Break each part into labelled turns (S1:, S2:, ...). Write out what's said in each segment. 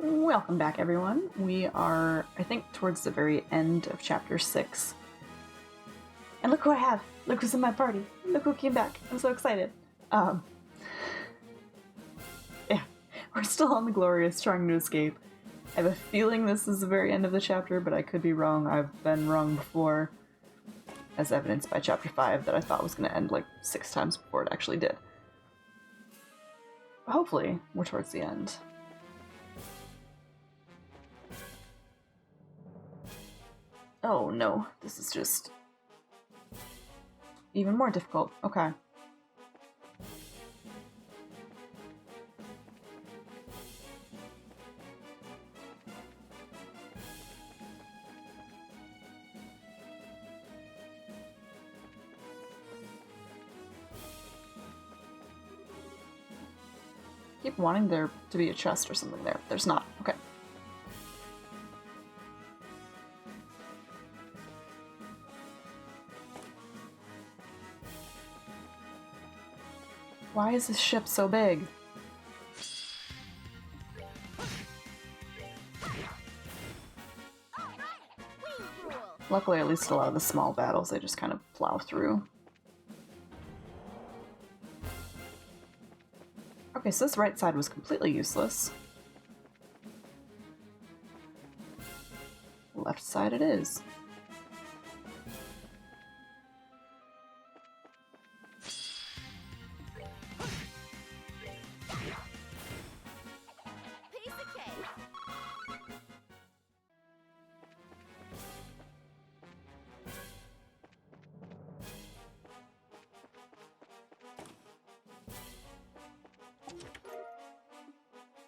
S1: Welcome back, everyone. We are, I think, towards the very end of chapter 6. And look who I have! Look who's in my party! Look who came back! I'm so excited! Yeah, we're still on the Glorious trying to escape. I have a feeling this is the very end of the chapter, but I could be wrong. I've been wrong before, as evidenced by chapter 5 that I thought was going to end like 6 times before it actually did. But hopefully, we're towards the end. Oh no, this is just even more difficult. Okay. Keep wanting there to be a chest or something there. There's not. Okay. Why is this ship so big? Luckily, at least a lot of the small battles, they just kind of plow through. Okay, so this right side was completely useless. Left side it is.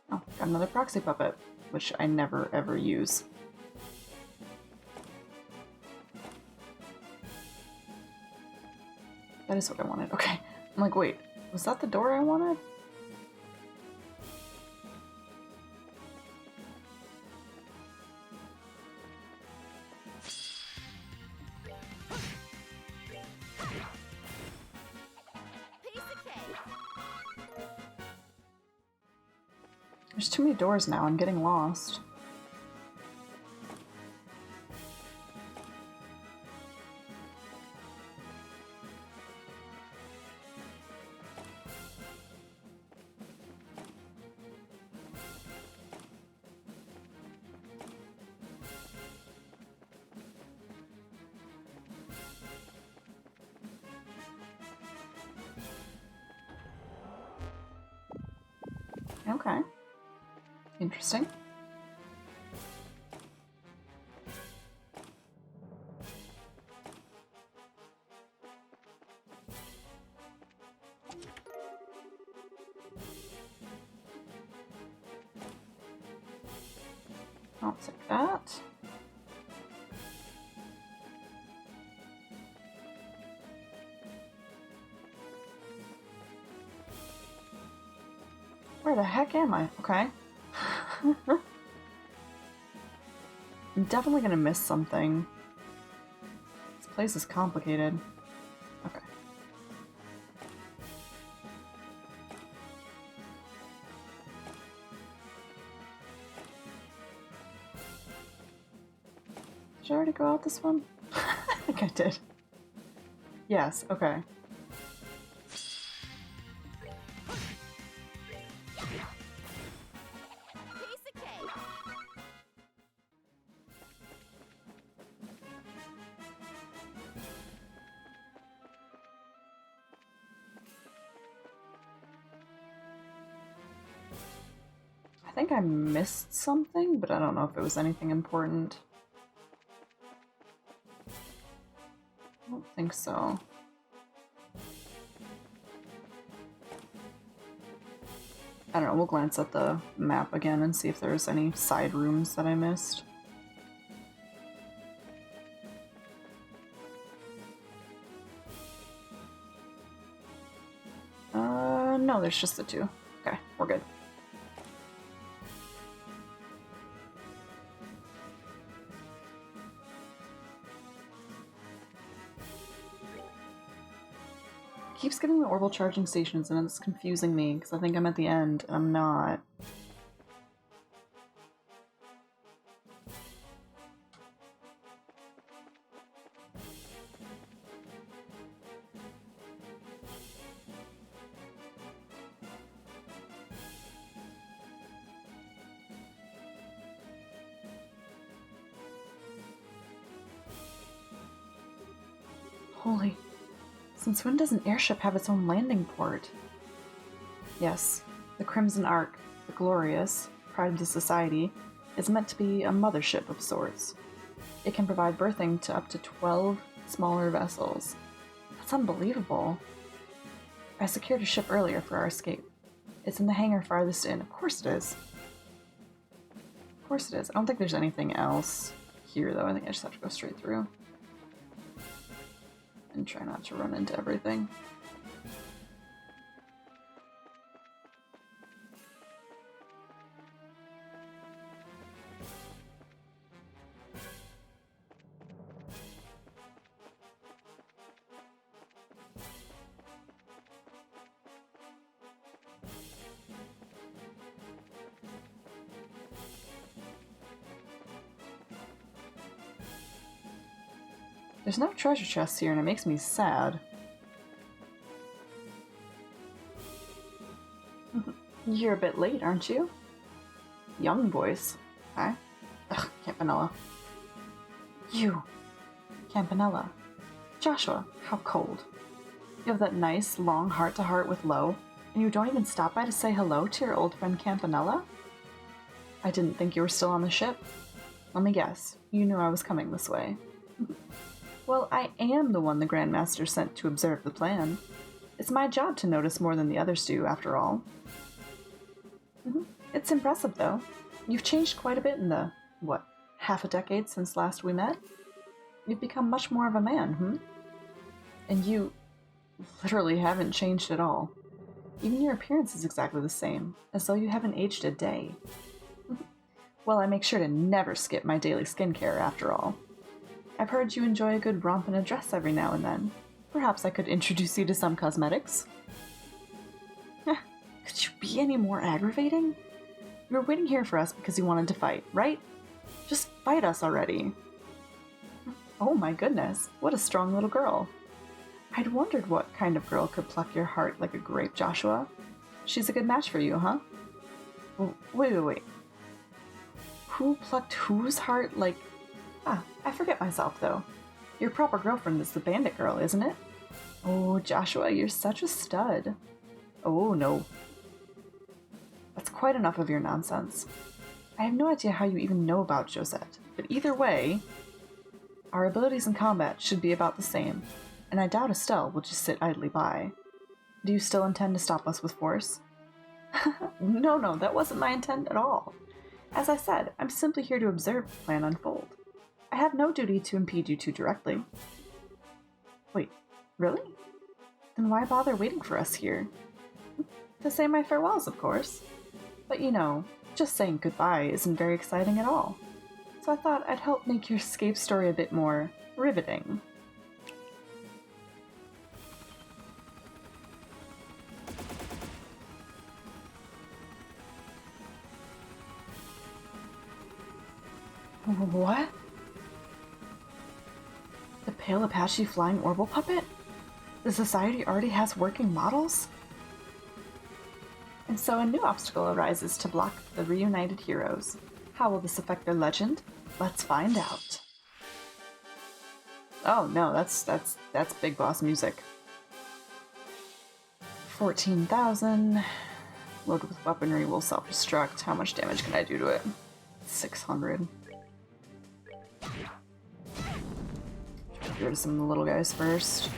S1: Oh, got another proxy puppet, which I never ever use. That is what I wanted. Okay. I'm like, wait, was that the door I wanted? There's too many doors now, I'm getting lost. Okay. Interesting. I'll take that. Where the heck am I? Okay. I'm definitely gonna miss something. This place is complicated. Okay. Did I already go out this one? I think I did. Yes, okay. I think I missed something, but I don't know if it was anything important. I don't think so. I don't know, we'll glance at the map again and see if there's any side rooms that I missed. No, there's just the 2. Okay, we're good. Keeps getting the orbital charging stations and it's confusing me because I think I'm at the end and I'm not. Holy. Since when does an airship have its own landing port? Yes, the Crimson Ark, the glorious, pride of the society, is meant to be a mothership of sorts. It can provide berthing to up to 12 smaller vessels. That's unbelievable. I secured a ship earlier for our escape. It's in the hangar farthest in. Of course it is. Of course it is. I don't think there's anything else here, though. I think I just have to go straight through. And try not to run into everything. There's no treasure chests here, and it makes me sad. You're a bit late, aren't you? Young voice. Huh? Ugh, Campanella. You! Campanella. Joshua, how cold. You have that nice, long heart-to-heart with Lo, and you don't even stop by to say hello to your old friend Campanella? I didn't think you were still on the ship. Let me guess, you knew I was coming this way. Well, I am the one the Grandmaster sent to observe the plan. It's my job to notice more than the others do, after all. It's impressive, though. You've changed quite a bit in the, half a decade since last we met? You've become much more of a man, And you literally haven't changed at all. Even your appearance is exactly the same, as though you haven't aged a day. Well, I make sure to never skip my daily skincare, after all. I've heard you enjoy a good romp in a dress every now and then. Perhaps I could introduce you to some cosmetics. Could you be any more aggravating? You were waiting here for us because you wanted to fight, right? Just fight us already. Oh my goodness, what a strong little girl. I'd wondered what kind of girl could pluck your heart like a grape, Joshua. She's a good match for you, huh? Wait. Who plucked whose heart like... I forget myself, though. Your proper girlfriend is the bandit girl, isn't it? Oh, Joshua, you're such a stud. Oh, no. That's quite enough of your nonsense. I have no idea how you even know about Josette, but either way, our abilities in combat should be about the same, and I doubt Estelle will just sit idly by. Do you still intend to stop us with force? No, that wasn't my intent at all. As I said, I'm simply here to observe the plan unfold. I have no duty to impede you two directly. Wait, really? Then why bother waiting for us here? To say my farewells, of course. But just saying goodbye isn't very exciting at all. So I thought I'd help make your escape story a bit more riveting. What? The Pale Apache flying orbital puppet? The society already has working models? And so a new obstacle arises to block the reunited heroes. How will this affect their legend? Let's find out. Oh no, that's big boss music. 14,000. Loaded with weaponry will self-destruct. How much damage can I do to it? 600. Get rid of some of the little guys first.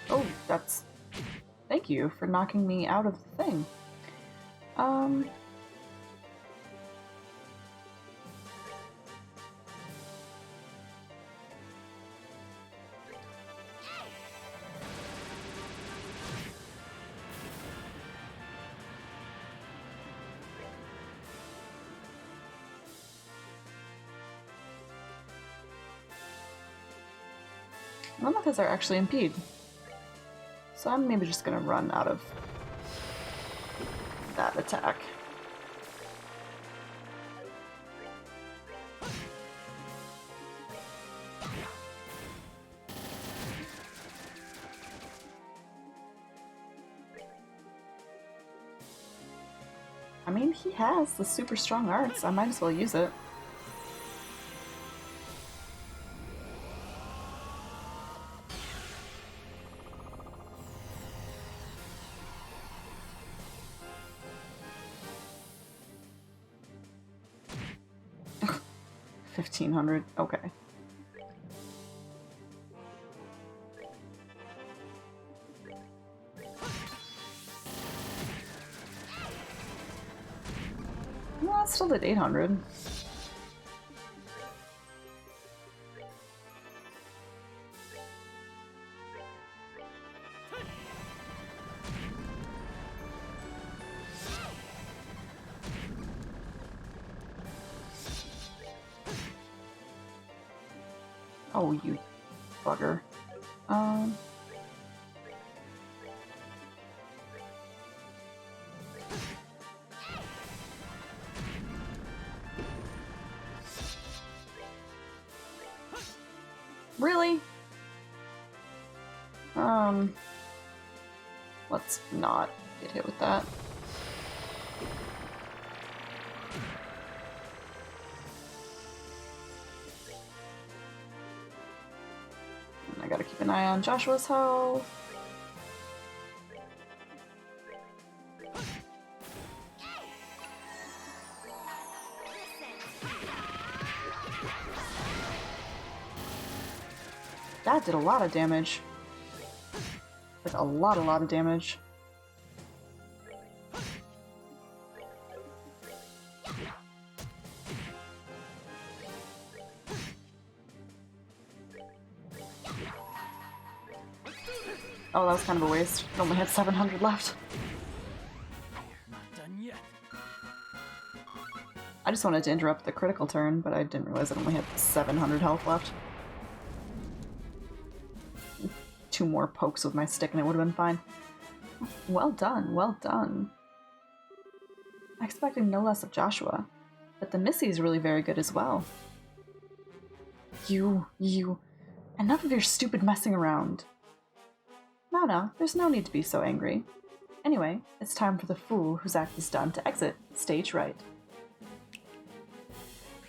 S1: Oh, that's... Thank you for knocking me out of the thing. None of his are actually impede. So I'm maybe just gonna run out of that attack. I mean, he has the super strong arts. I might as well use it. $1,500. Okay. Well, it still did 800. Oh, you bugger. Really? Let's not get hit with that. And I gotta keep an eye on Joshua's health. That did a lot of damage. Like a lot of damage. Oh, that was kind of a waste. It only had 700 left. I just wanted to interrupt the critical turn, but I didn't realize it only had 700 health left. 2 more pokes with my stick and it would have been fine. Well done, well done. I expected no less of Joshua, but the Missy is really very good as well. You... Enough of your stupid messing around. No, there's no need to be so angry. Anyway, it's time for the fool whose act is done to exit stage right.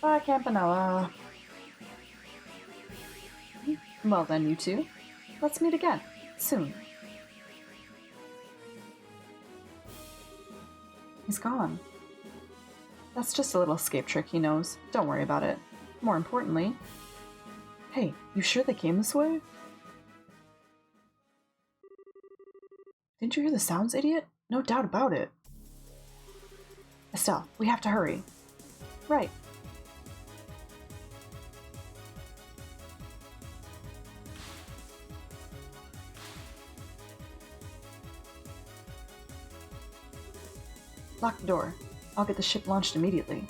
S1: Bye, Campanella. Well then, you two. Let's meet again, soon. He's gone. That's just a little escape trick he knows. Don't worry about it. More importantly... Hey, you sure they came this way? Didn't you hear the sounds, idiot? No doubt about it. Estelle, we have to hurry. Right. Lock the door. I'll get the ship launched immediately.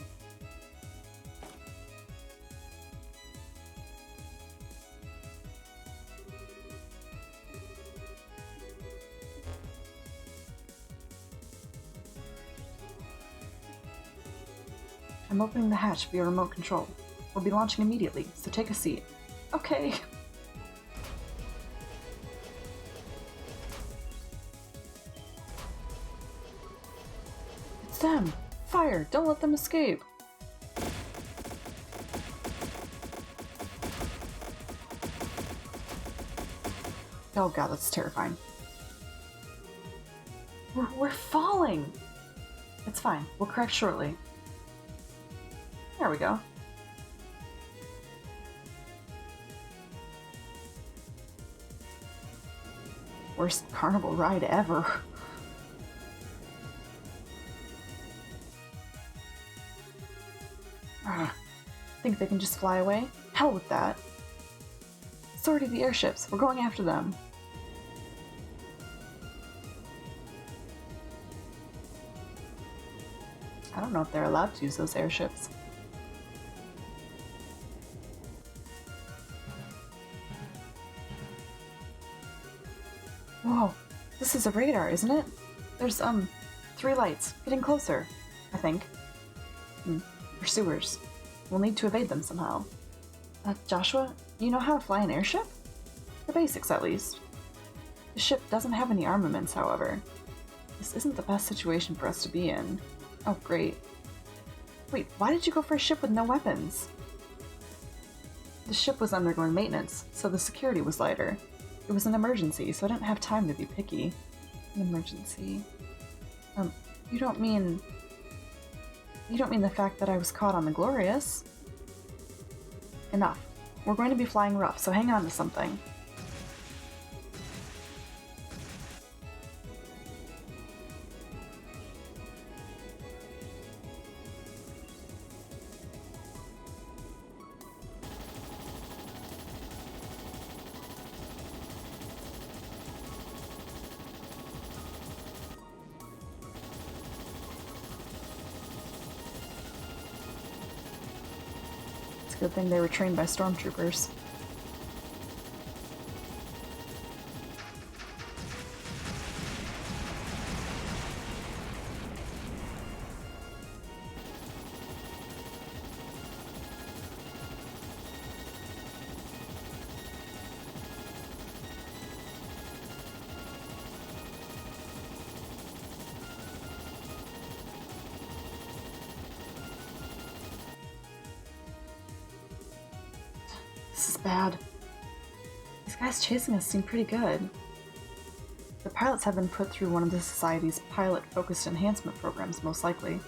S1: I'm opening the hatch via remote control. We'll be launching immediately, so take a seat. Okay. It's them! Fire! Don't let them escape! Oh god, that's terrifying. We're falling! It's fine. We'll correct shortly. There we go. Worst carnival ride ever. Think they can just fly away? Hell with that. Sortie the airships. We're going after them. I don't know if they're allowed to use those airships. Whoa, this is a radar, isn't it? There's, 3 lights, getting closer, I think. Pursuers. We'll need to evade them somehow. Joshua, you know how to fly an airship? The basics, at least. The ship doesn't have any armaments, however. This isn't the best situation for us to be in. Oh, great. Wait, why did you go for a ship with no weapons? The ship was undergoing maintenance, so the security was lighter. It was an emergency, so I didn't have time to be picky. An emergency? You don't mean the fact that I was caught on the Glorious? Enough. We're going to be flying rough, so hang on to something. Good thing they were trained by stormtroopers. This is bad. These guys chasing us seem pretty good. The pilots have been put through one of the Society's pilot-focused enhancement programs, most likely.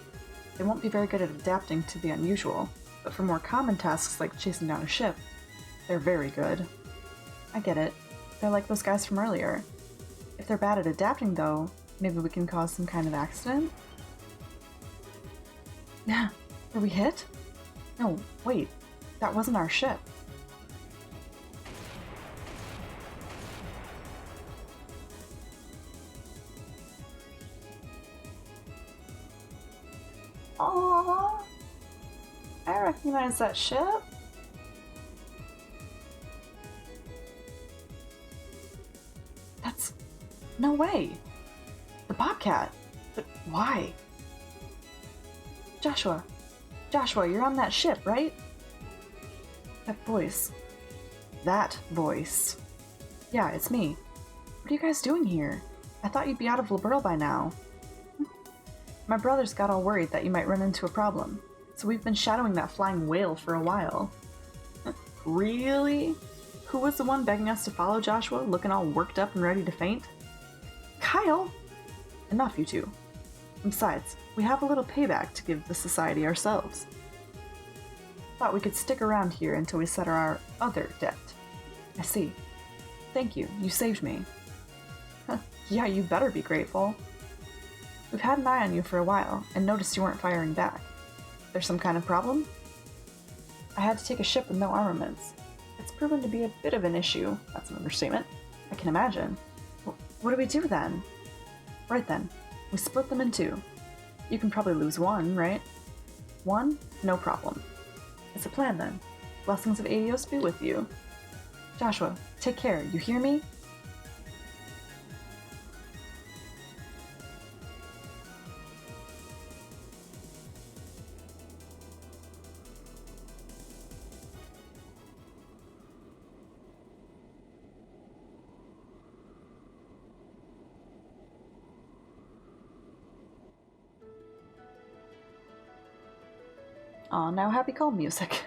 S1: They won't be very good at adapting to the unusual, but for more common tasks like chasing down a ship, they're very good. I get it. They're like those guys from earlier. If they're bad at adapting, though, maybe we can cause some kind of accident? Yeah. Were we hit? No, wait. That wasn't our ship. Aww, I recognize that ship. That's... no way. The Bobcat. But why? Joshua, you're on that ship, right? That voice. Yeah, it's me. What are you guys doing here? I thought you'd be out of Liberl by now. My brothers got all worried that you might run into a problem, so we've been shadowing that flying whale for a while. Really? Who was the one begging us to follow Joshua, looking all worked up and ready to faint? Kyle! Enough, you two. Besides, we have a little payback to give the Society ourselves. Thought we could stick around here until we settle our other debt. I see. Thank you, you saved me. Yeah, you better be grateful. We've had an eye on you for a while, and noticed you weren't firing back. There's some kind of problem? I had to take a ship with no armaments. It's proven to be a bit of an issue. That's an understatement. I can imagine. What do we do then? Right then. We split them in two. You can probably lose one, right? One? No problem. It's a plan then. Blessings of Adios be with you. Joshua, take care, you hear me? Aw, now happy calm music.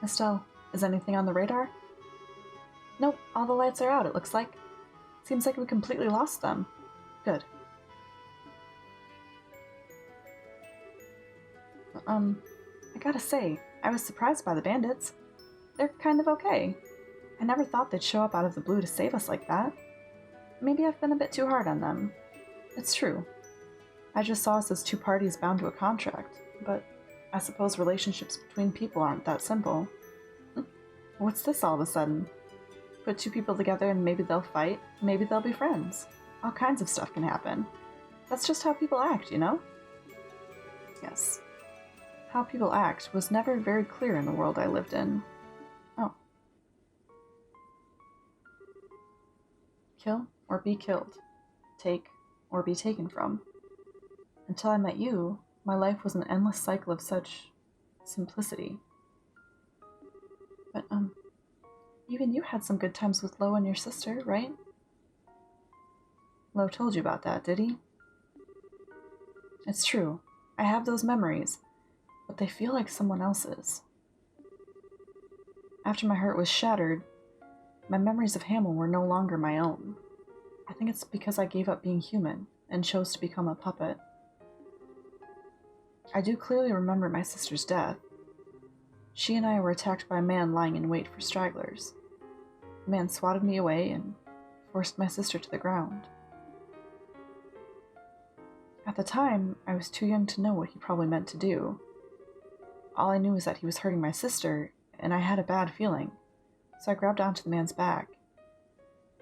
S1: Estelle, is anything on the radar? Nope, all the lights are out, it looks like. Seems like we completely lost them. Good. I gotta say, I was surprised by the bandits. They're kind of okay. I never thought they'd show up out of the blue to save us like that. Maybe I've been a bit too hard on them. It's true. I just saw us as two parties bound to a contract, but I suppose relationships between people aren't that simple. What's this all of a sudden? Put two people together and maybe they'll fight, maybe they'll be friends. All kinds of stuff can happen. That's just how people act, you know? Yes. How people act was never very clear in the world I lived in. Oh. Kill or be killed. Take or be taken from. Until I met you, my life was an endless cycle of such simplicity. But, even you had some good times with Lo and your sister, right? Lo told you about that, did he? It's true. I have those memories, but they feel like someone else's. After my heart was shattered, my memories of Hamel were no longer my own. I think it's because I gave up being human and chose to become a puppet. I do clearly remember my sister's death. She and I were attacked by a man lying in wait for stragglers. The man swatted me away and forced my sister to the ground. At the time, I was too young to know what he probably meant to do. All I knew was that he was hurting my sister, and I had a bad feeling, so I grabbed onto the man's back.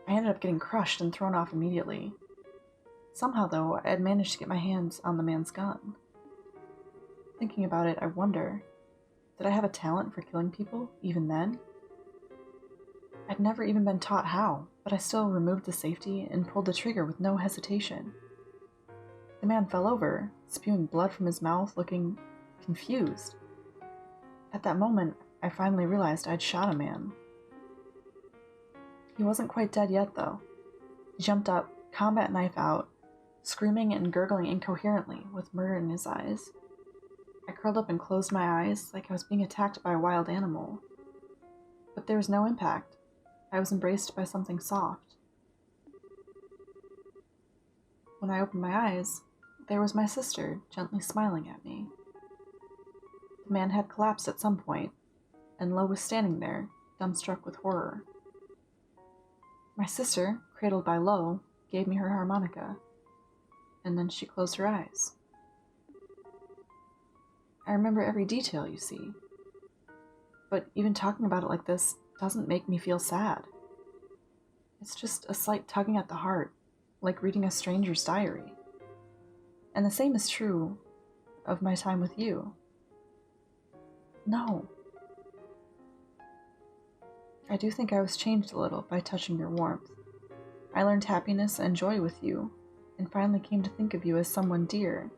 S1: I ended up getting crushed and thrown off immediately. Somehow, though, I had managed to get my hands on the man's gun. Thinking about it, I wonder, did I have a talent for killing people, even then? I'd never even been taught how, but I still removed the safety and pulled the trigger with no hesitation. The man fell over, spewing blood from his mouth, looking confused. At that moment, I finally realized I'd shot a man. He wasn't quite dead yet, though. He jumped up, combat knife out, screaming and gurgling incoherently with murder in his eyes. I curled up and closed my eyes like I was being attacked by a wild animal. But there was no impact. I was embraced by something soft. When I opened my eyes, there was my sister, gently smiling at me. The man had collapsed at some point, and Lo was standing there, dumbstruck with horror. My sister, cradled by Lo, gave me her harmonica, and then she closed her eyes. I remember every detail, you see. But even talking about it like this doesn't make me feel sad. It's just a slight tugging at the heart, like reading a stranger's diary. And the same is true of my time with you. No. I do think I was changed a little by touching your warmth. I learned happiness and joy with you, and finally came to think of you as someone dear.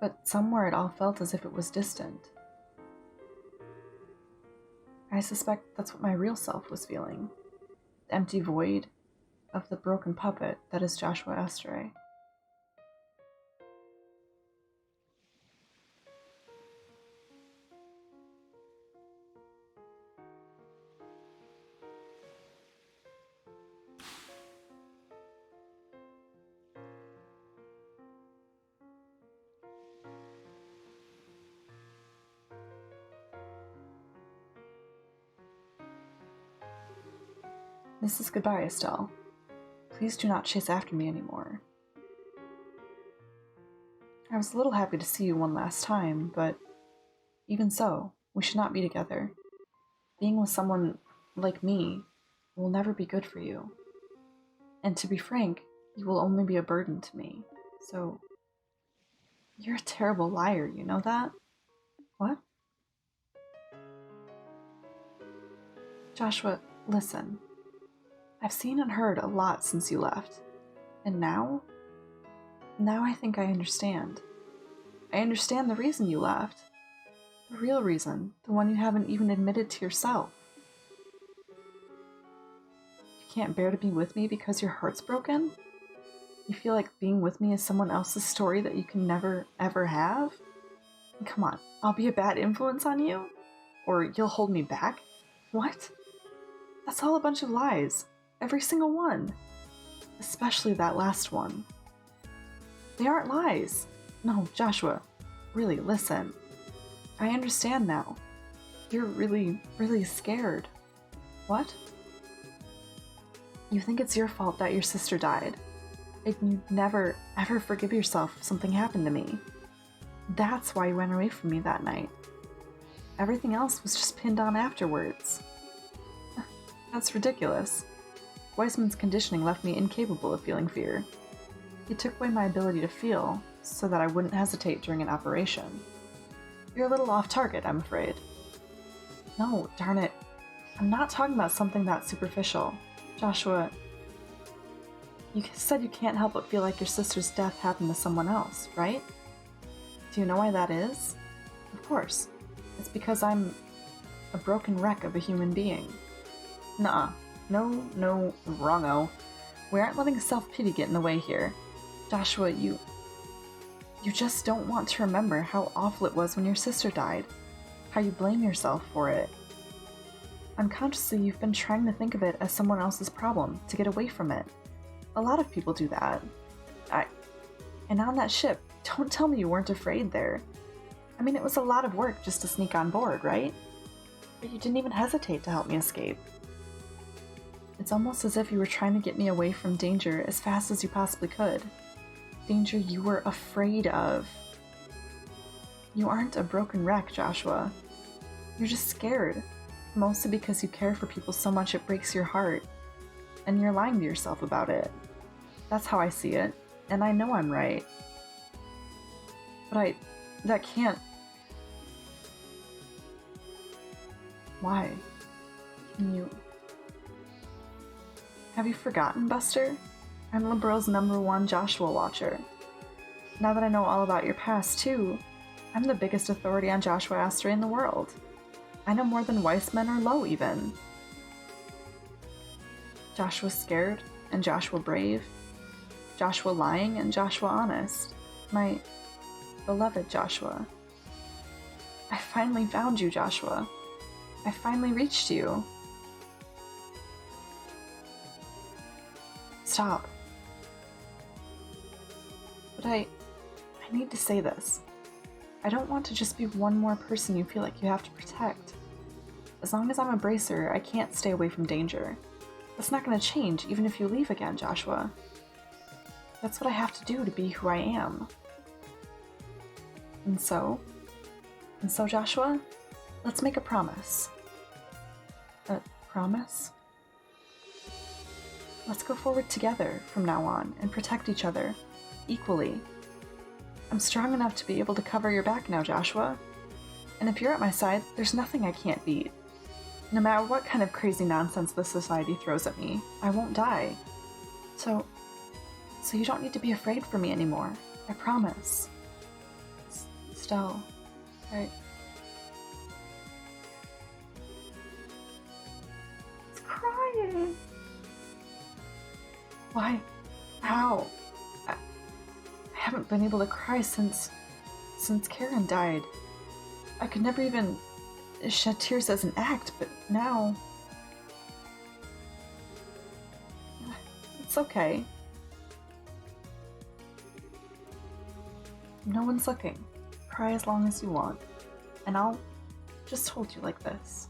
S1: But somewhere it all felt as if it was distant. I suspect that's what my real self was feeling. The empty void of the broken puppet that is Joshua Estelle. This is goodbye, Estelle. Please do not chase after me anymore. I was a little happy to see you one last time, but even so, we should not be together. Being with someone like me will never be good for you. And to be frank, you will only be a burden to me. So, you're a terrible liar, you know that? What? Joshua, listen. I've seen and heard a lot since you left. And now I think I understand. I understand the reason you left. The real reason, the one you haven't even admitted to yourself. You can't bear to be with me because your heart's broken? You feel like being with me is someone else's story that you can never, ever have? Come on, I'll be a bad influence on you? Or you'll hold me back? What? That's all a bunch of lies. Every single one. Especially that last one. They aren't lies. No, Joshua, really, listen. I understand now. You're really, really scared. What? You think it's your fault that your sister died, and you'd never, ever forgive yourself if something happened to me. That's why you went away from me that night. Everything else was just pinned on afterwards. That's ridiculous. Weissman's conditioning left me incapable of feeling fear. He took away my ability to feel, so that I wouldn't hesitate during an operation. You're a little off target, I'm afraid. No, darn it. I'm not talking about something that superficial. Joshua, You said you can't help but feel like your sister's death happened to someone else, right? Do you know why that is? Of course. It's because I'm a broken wreck of a human being. Nuh-uh. No, wrongo. We aren't letting self-pity get in the way here. Joshua, you just don't want to remember how awful it was when your sister died. How you blame yourself for it. Unconsciously, you've been trying to think of it as someone else's problem, to get away from it. A lot of people do that. And on that ship, don't tell me you weren't afraid there. I mean, it was a lot of work just to sneak on board, right? But you didn't even hesitate to help me escape. It's almost as if you were trying to get me away from danger as fast as you possibly could. Danger you were afraid of. You aren't a broken wreck, Joshua. You're just scared. Mostly because you care for people so much it breaks your heart. And you're lying to yourself about it. That's how I see it. And I know I'm right. But that can't... Why? Can you... Have you forgotten, Buster? I'm Liberal's #1 Joshua watcher. Now that I know all about your past, too, I'm the biggest authority on Joshua Astray in the world. I know more than Weissman or Lowe, even. Joshua scared, and Joshua brave. Joshua lying, and Joshua honest. My beloved Joshua. I finally found you, Joshua. I finally reached you. Stop. But I need to say this. I don't want to just be one more person you feel like you have to protect. As long as I'm a bracer, I can't stay away from danger. That's not going to change even if you leave again, Joshua. That's what I have to do to be who I am. And so, Joshua, let's make a promise. A promise? Let's go forward together from now on and protect each other, equally. I'm strong enough to be able to cover your back now, Joshua. And if you're at my side, there's nothing I can't beat. No matter what kind of crazy nonsense this society throws at me, I won't die. So you don't need to be afraid for me anymore. I promise. Estelle, It's crying. Why? How? I haven't been able to cry since Karen died. I could never even shed tears as an act, but now... It's okay. No one's looking. Cry as long as you want, and I'll just hold you like this.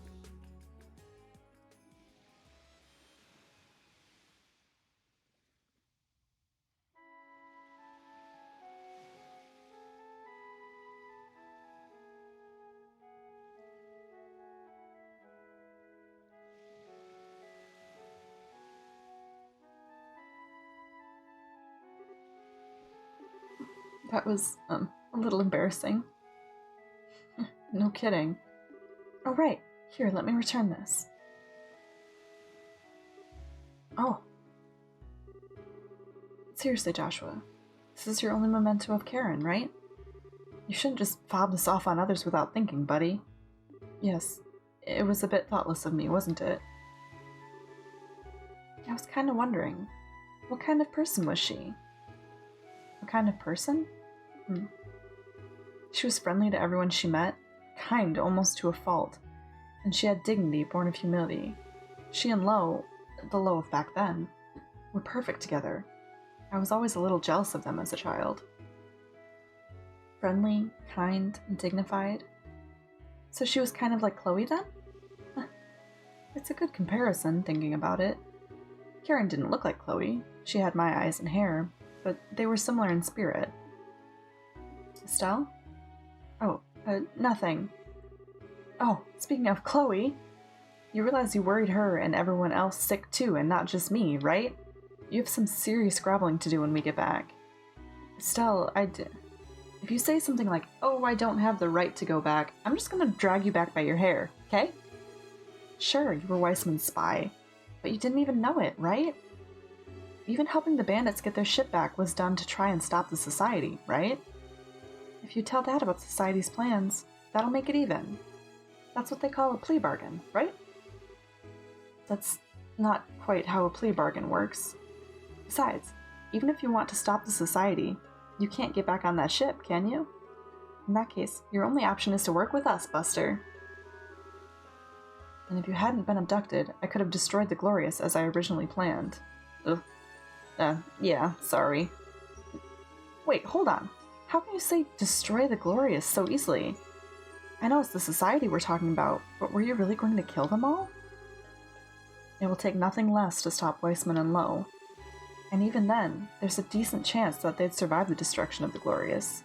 S1: That was, a little embarrassing. No kidding. Oh, right. Here, let me return this. Oh. Seriously, Joshua. This is your only memento of Karen, right? You shouldn't just fob this off on others without thinking, buddy. Yes, it was a bit thoughtless of me, wasn't it? I was kind of wondering, what kind of person was she? What kind of person? She was friendly to everyone she met, kind almost to a fault, and she had dignity born of humility. She and Lowe, the Lowe of back then, were perfect together. I was always a little jealous of them as a child. Friendly, kind, and dignified. So she was kind of like Chloe then? It's a good comparison, thinking about it. Karen didn't look like Chloe. She had my eyes and hair, but they were similar in spirit. Estelle? Oh, nothing. Oh, speaking of Chloe, you realize you worried her and everyone else sick too, and not just me, right? You have some serious groveling to do when we get back. Estelle, if you say something like, oh, I don't have the right to go back, I'm just gonna drag you back by your hair, okay? Sure, you were Weissman's spy, but you didn't even know it, right? even helping the bandits get their ship back was done to try and stop the society, right? If you tell Dad about society's plans, that'll make it even. That's what they call a plea bargain, right? That's not quite how a plea bargain works. Besides, even if you want to stop the society, you can't get back on that ship, can you? In that case, your only option is to work with us, Buster. And if you hadn't been abducted, I could have destroyed the Glorious as I originally planned. Ugh. Yeah, sorry. Wait, hold on. How can you say destroy the Glorious so easily? I know it's the society we're talking about, but were you really going to kill them all? It will take nothing less to stop Weissman and Lowe. And even then, there's a decent chance that they'd survive the destruction of the Glorious.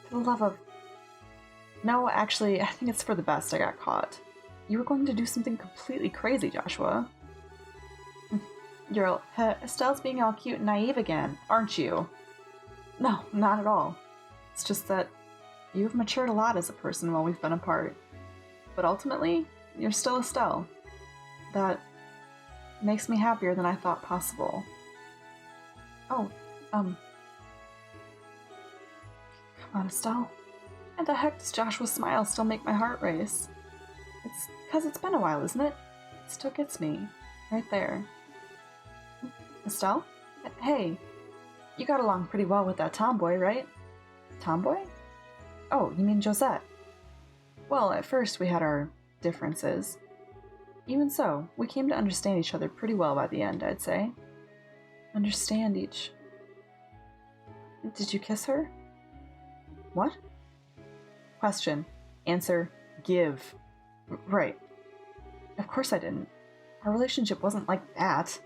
S1: For the love of... No, actually, I think it's for the best I got caught. You were going to do something completely crazy, Joshua. Estelle's being all cute and naive again, aren't you? No, not at all. It's just that you've matured a lot as a person while we've been apart. But ultimately, you're still Estelle. That makes me happier than I thought possible. Oh, come on, Estelle. Why the heck does Joshua's smile still make my heart race? It's because it's been a while, isn't it? It still gets me. Right there. Estelle? Hey, you got along pretty well with that tomboy, right? Tomboy? Oh, you mean Josette? Well, at first we had our differences. Even so, we came to understand each other pretty well by the end, I'd say. Understand each... Did you kiss her? What? Question. Answer. Give. Right. Of course I didn't. Our relationship wasn't like that.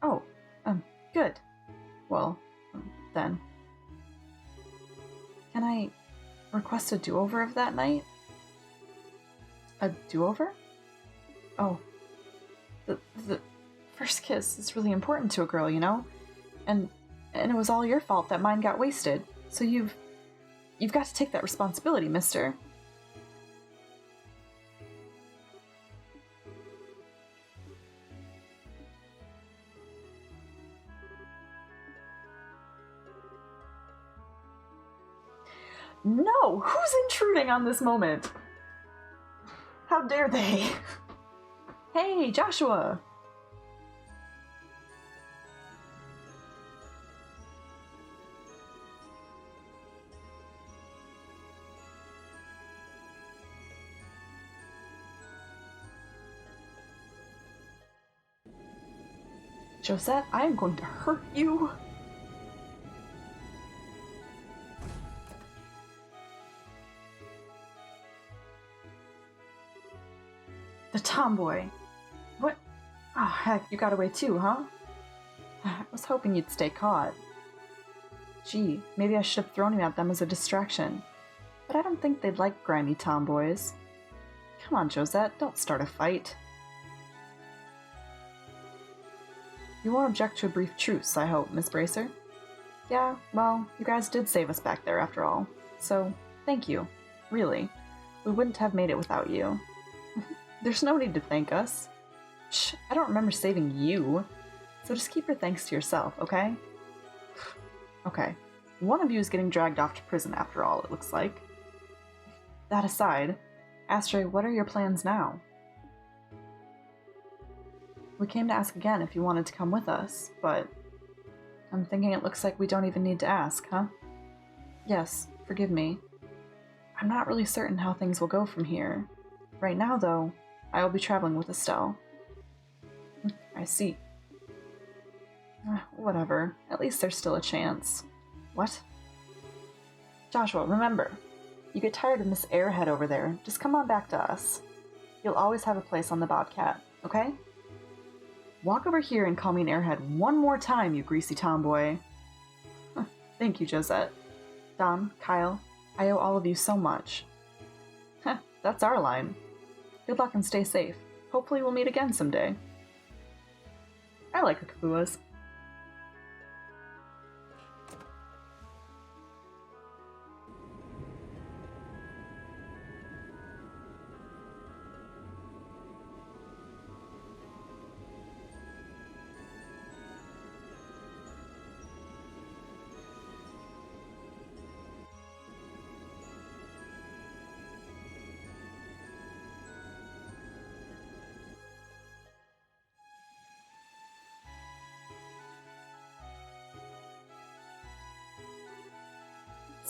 S1: Oh, good. Well, then. Can I request a do-over of that night? A do-over? Oh. The first kiss is really important to a girl, you know? And it was all your fault that mine got wasted. So you've got to take that responsibility, mister. No! Who's intruding on this moment? How dare they? Hey, Joshua! Josette, I am going to hurt you. The tomboy. What? Oh, heck, you got away too, huh? I was hoping you'd stay caught. Gee, maybe I should have thrown you at them as a distraction. But I don't think they'd like grimy tomboys. Come on, Josette, don't start a fight. You won't object to a brief truce, I hope, Miss Bracer? Yeah, well, you guys did save us back there after all. So, thank you. Really. We wouldn't have made it without you. There's no need to thank us. Shh, I don't remember saving you. So just keep your thanks to yourself, okay? Okay. One of you is getting dragged off to prison after all, it looks like. That aside, Astray, what are your plans now? We came to ask again if you wanted to come with us, but I'm thinking it looks like we don't even need to ask, huh? Yes, forgive me. I'm not really certain how things will go from here. Right now, though, I will be traveling with Estelle. I see. Whatever. At least there's still a chance. What? Joshua, remember, you get tired of Miss Airhead over there, just come on back to us. You'll always have a place on the Bobcat, okay? Walk over here and call me an airhead one more time, you greasy tomboy. Thank you, Josette. Don, Kyle, I owe all of you so much. That's our line. Good luck and stay safe. Hopefully we'll meet again someday. I like the Kapuas.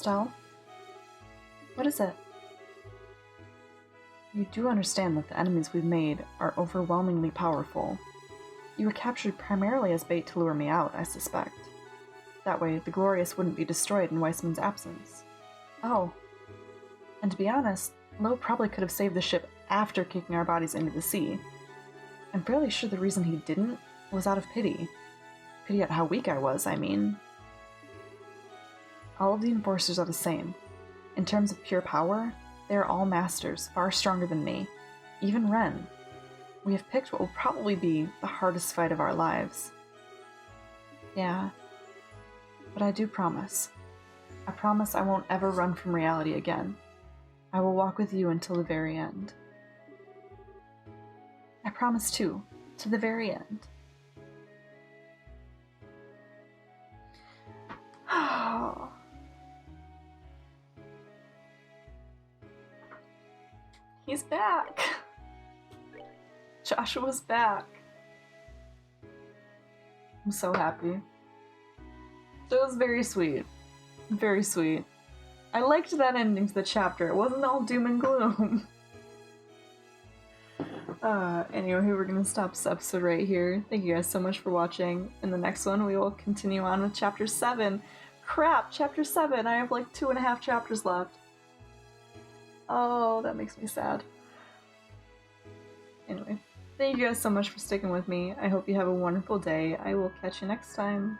S1: Estelle? What is it? You do understand that the enemies we've made are overwhelmingly powerful. You were captured primarily as bait to lure me out, I suspect. That way, the Glorious wouldn't be destroyed in Weissman's absence. Oh. And to be honest, Lo probably could have saved the ship after kicking our bodies into the sea. I'm fairly sure the reason he didn't was out of pity. Pity at how weak I was, I mean. All of the Enforcers are the same. In terms of pure power, they are all masters, far stronger than me. Even Ren. We have picked what will probably be the hardest fight of our lives. Yeah. But I do promise. I promise I won't ever run from reality again. I will walk with you until the very end. I promise too, to the very end. He's back! Joshua's back. I'm so happy. So it was very sweet. Very sweet. I liked that ending to the chapter. It wasn't all doom and gloom. Anyway, we're gonna stop this episode right here. Thank you guys so much for watching. In the next one, we will continue on with Chapter 7. Crap! Chapter 7! I have like 2.5 chapters left. Oh, that makes me sad. Anyway, thank you guys so much for sticking with me. I hope you have a wonderful day. I will catch you next time.